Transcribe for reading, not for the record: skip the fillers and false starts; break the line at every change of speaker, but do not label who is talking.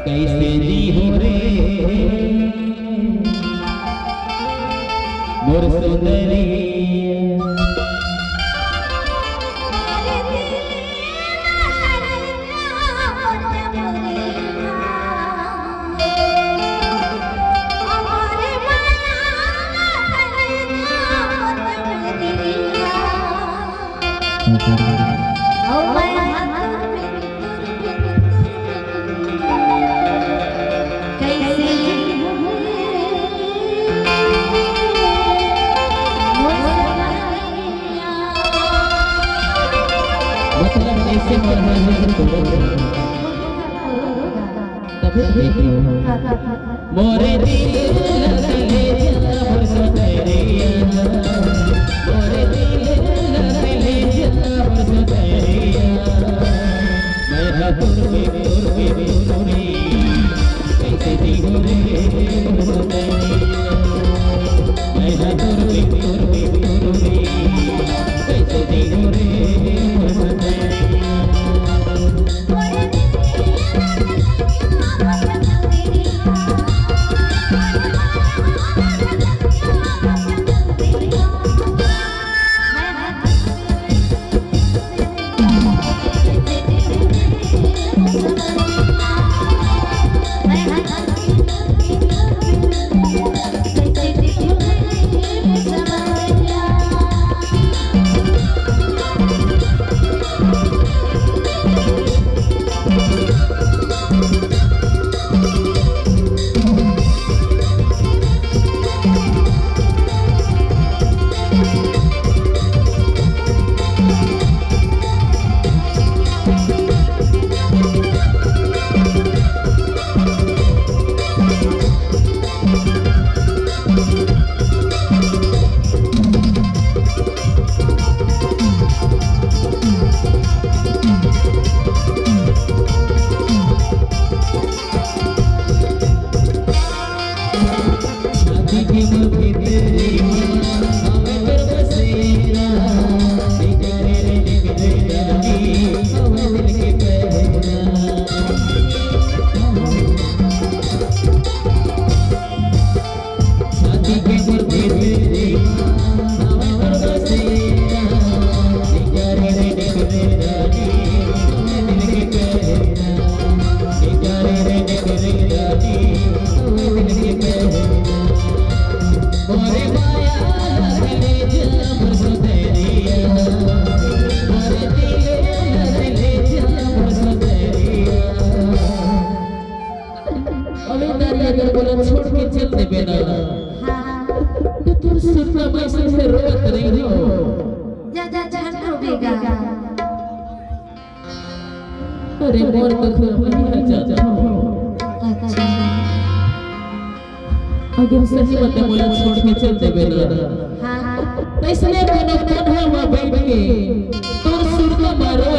कैसे जी हो रे मोर सुंदरी ऐसे मोरे दिल लगले मोर सुंदरिया मोरे दिल लगले मोर सुंदरिया मैं तुर पे तुरी कैसे जी हो रे मोर सुंदरिया मैं तुर पे तुरी कैसे जी हो रे मोर सुंदरिया छोड़ के चल देबे ना तो तू सुनना पैसे से रोत नहीं हो
जा जा जा रोबेगा
अरे मोर तो खुद नहीं जा
अच्छा
अगर सही बात बोला छोड़ के चल देबे ना
हां
इसलिए कोनो कोन है वहां बैठ के तोर सुर को मारो